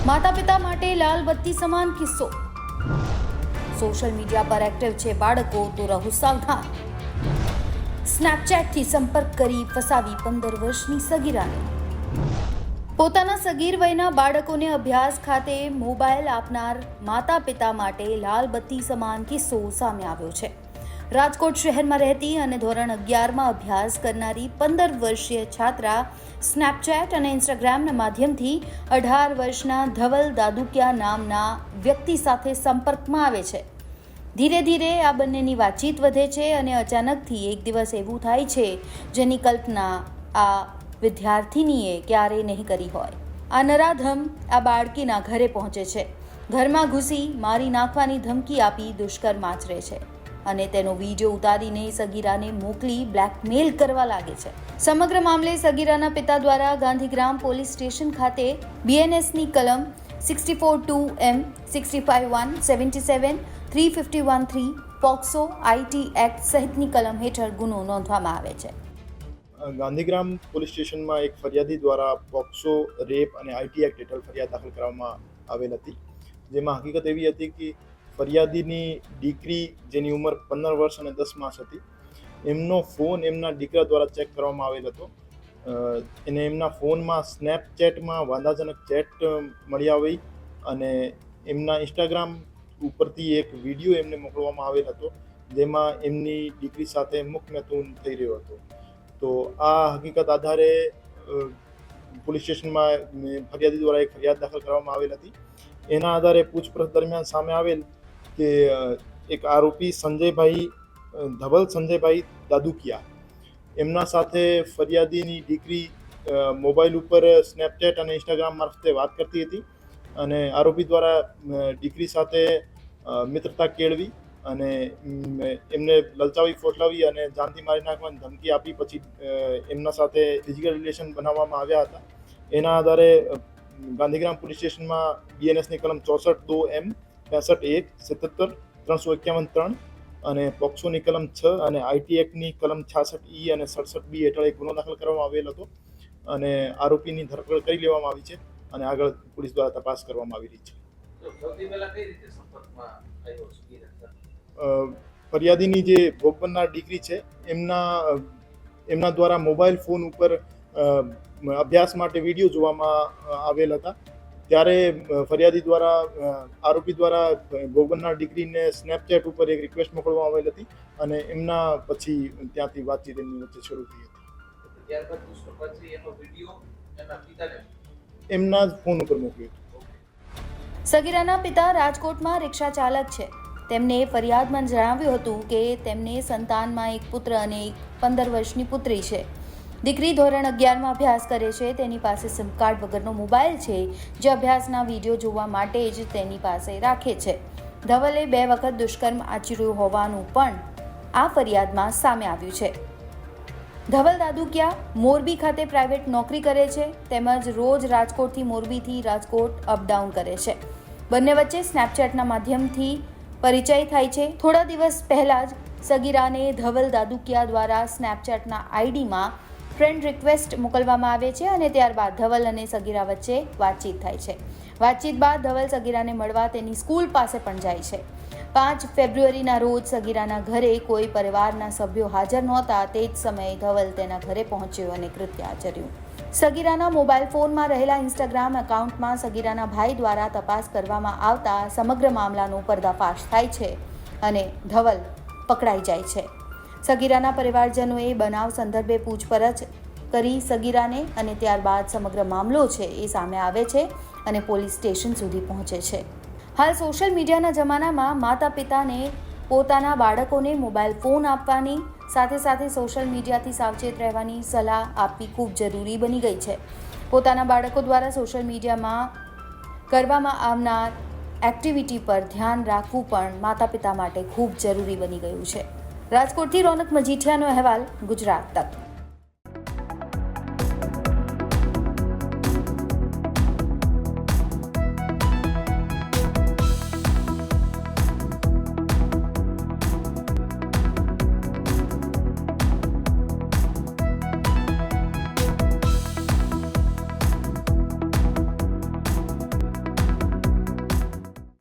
માતા પિતા માટે લાલ બત્તી સમાન કિસ્સો. સોશિયલ મીડિયા પર એક્ટિવ છે બાળકો તો રહો સાવધાન. સ્નેપચેટથી સંપર્ક કરી ફસાવી 15 વર્ષની સગીરાને. પોતાના સગીર વયના બાળકોને અભ્યાસ ખાતે મોબાઈલ આપનાર માતા પિતા માટે લાલ બત્તી સમાન કિસ્સો સામે આવ્યો છે. રાજકોટ શહેરમાં રહેતી અને ધોરણ 11માં અભ્યાસ કરનારી 15 વર્ષીય છાત્રા સ્નેપચેટ અને ઇન્સ્ટાગ્રામના માધ્યમથી 18 વર્ષના ધવલ દાદુકિયા નામના વ્યક્તિ સાથે સંપર્કમાં આવે છે. ધીરે ધીરે આ બંનેની વાતચીત વધે છે અને અચાનકથી એક દિવસ એવું થાય છે જેની કલ્પના આ વિદ્યાર્થીનીએ ક્યારેય નહીં કરી હોય. આ નરાધમ આ બાળકીના ઘરે પહોંચે છે. ઘરમાં ઘૂસી મારી નાખવાની ધમકી આપી દુષ્કર્મ આચરે છે અને તેનો વિડીયો ઉતારીને સગીરાને મોકલી બ્લેકમેલ કરવા લાગે છે. સમગ્ર મામલે સગીરાના પિતા દ્વારા ગાંધીગ્રામ પોલીસ સ્ટેશન ખાતે BNSની કલમ 64(2)M, 65(1), 77, 351(3), પોક્સો IT એક્ટ સહિતની કલમ હેઠળ ગુનો નોંધવામાં આવે છે. ગાંધીગ્રામ પોલીસ સ્ટેશનમાં એક ફરિયાદી દ્વારા પોક્સો, રેપ અને IT એક્ટ હેઠળ ફરિયાદ દાખલ કરવામાં આવેલ હતી. જેમાં હકીકત એવી હતી કે ફરિયાદીની દીકરી જેની ઉંમર 15 વર્ષ અને 10 માસ હતી, એમનો ફોન એમના દીકરા દ્વારા ચેક કરવામાં આવેલ હતો. એને એમના ફોનમાં સ્નેપચેટમાં વાંધાજનક ચેટ મળી આવી અને એમના ઇન્સ્ટાગ્રામ ઉપરથી એક વિડીયો એમને મોકલવામાં આવેલ હતો જેમાં એમની દીકરી સાથે મુખમેતુન થઈ રહ્યો હતો. તો આ હકીકત આધારે પોલીસ સ્ટેશનમાં ફરિયાદી દ્વારા એક ફરિયાદ દાખલ કરવામાં આવેલ હતી. એના આધારે પૂછપરછ દરમિયાન સામે આવેલ કે એક આરોપી ધવલ સંજયભાઈ દાદુકિયા એમના સાથે ફરિયાદીની દીકરી મોબાઈલ ઉપર સ્નેપચેટ અને ઇન્સ્ટાગ્રામ મારફતે વાત કરતી હતી અને આરોપી દ્વારા દીકરી સાથે મિત્રતા કેળવી અને એમને લલચાવી ફોસલાવી અને જાનથી મારી નાખવાની ધમકી આપી પછી એમના સાથે ફિઝિકલ રિલેશન બનાવવામાં આવ્યા હતા. એના આધારે ગાંધીગ્રામ પોલીસ સ્ટેશનમાં BNSની કલમ 64(2)M, 65(1), 77, 351(3) અને પોક્સોની કલમ 6 અને IT એક્ટની કલમ 66E અને 67B હેઠળ એક ગુનો દાખલ કરવામાં આવેલ હતો અને આરોપીની ધરપકડ કરી લેવામાં આવી છે અને આગળ પોલીસ દ્વારા તપાસ કરવામાં આવી રહી છે. ફરિયાદીની જે ભોગ બનનાર દીકરી છે એમના દ્વારા મોબાઈલ ફોન ઉપર અભ્યાસ માટે વિડીયો જોવામાં આવેલ હતા. ત્યારે ફરિયાદી દ્વારા આરોપી દ્વારા ભોગ બનનાર દીકરીને સ્નેપચેટ ઉપર એક રિક્વેસ્ટ મોકલવામાં આવેલ હતી અને એમના પછી ત્યાંથી વાતચીત એમની વચ્ચે શરૂ થઈ હતી. એમના જ ફોન ઉપર મોકલ્યું હતું. સગીરાના પિતા રાજકોટમાં રિક્ષા ચાલક છે. તેમને ફરિયાદમાં જણાવ્યું હતું કે તેમને સંતાનમાં એક પુત્ર અને એક 15 વર્ષની પુત્રી છે. દીકરી ધોરણ 11માં અભ્યાસ કરે છે. તેની પાસે સિમ કાર્ડ વગરનો મોબાઈલ છે જે અભ્યાસના વિડીયો જોવા માટે જ તેની પાસે રાખે છે. ધવલે 2 વખત દુષ્કર્મ આચર્યું હોવાનું પણ આ ફરિયાદમાં સામે આવ્યું છે. ધવલ દાદુકિયા મોરબી ખાતે પ્રાઇવેટ નોકરી કરે છે તેમજ રોજ રાજકોટથી મોરબીથી રાજકોટ અપડાઉન કરે છે. બંને વચ્ચે સ્નેપચેટના માધ્યમથી પરિચય થાય છે. થોડા દિવસ પહેલા જ સગીરાને ધવલ દાદુકિયા દ્વારા સ્નેપચેટના આઈડીમાં ફ્રેન્ડ રિક્વેસ્ટ મોકલવામાં આવે છે અને ત્યારબાદ ધવલ અને સગીરા વચ્ચે વાતચીત થાય છે. વાતચીત બાદ ધવલ સગીરાને મળવા તેની સ્કૂલ પાસે પણ જાય છે. 5 ફેબ્રુઆરીના રોજ સગીરાના ઘરે કોઈ પરિવારના સભ્યો હાજર નહોતા. તે જ સમયે ધવલ તેના ઘરે પહોંચ્યો અને કૃત્ય આચર્યું. સગીરાના મોબાઈલ ફોનમાં રહેલા ઇન્સ્ટાગ્રામ એકાઉન્ટમાં સગીરાના ભાઈ દ્વારા તપાસ કરવામાં આવતા સમગ્ર મામલાનો પર્દાફાશ થાય છે અને ધવલ પકડાઈ જાય છે. સગીરાના પરિવારજનોએ બનાવ સંદર્ભે પૂછપરછ કરી સગીરાને અને ત્યારબાદ સમગ્ર મામલો છે એ સામે આવે છે અને પોલીસ સ્ટેશન સુધી પહોંચે છે. હાલ સોશિયલ મીડિયાના જમાનામાં માતા પિતાને પોતાના બાળકોને મોબાઈલ ફોન આપવાની સાથે સાથે સોશિયલ મીડિયાથી સાવચેત રહેવાની સલાહ આપવી ખૂબ જરૂરી બની ગઈ છે. પોતાના બાળકો દ્વારા સોશિયલ મીડિયામાં કરવામાં આવનાર એક્ટિવિટી પર ધ્યાન રાખવું પણ માતા પિતા માટે ખૂબ જરૂરી બની ગયું છે. રાજકોટથી રોનક મજીઠિયાનો અહેવાલ, ગુજરાત તક.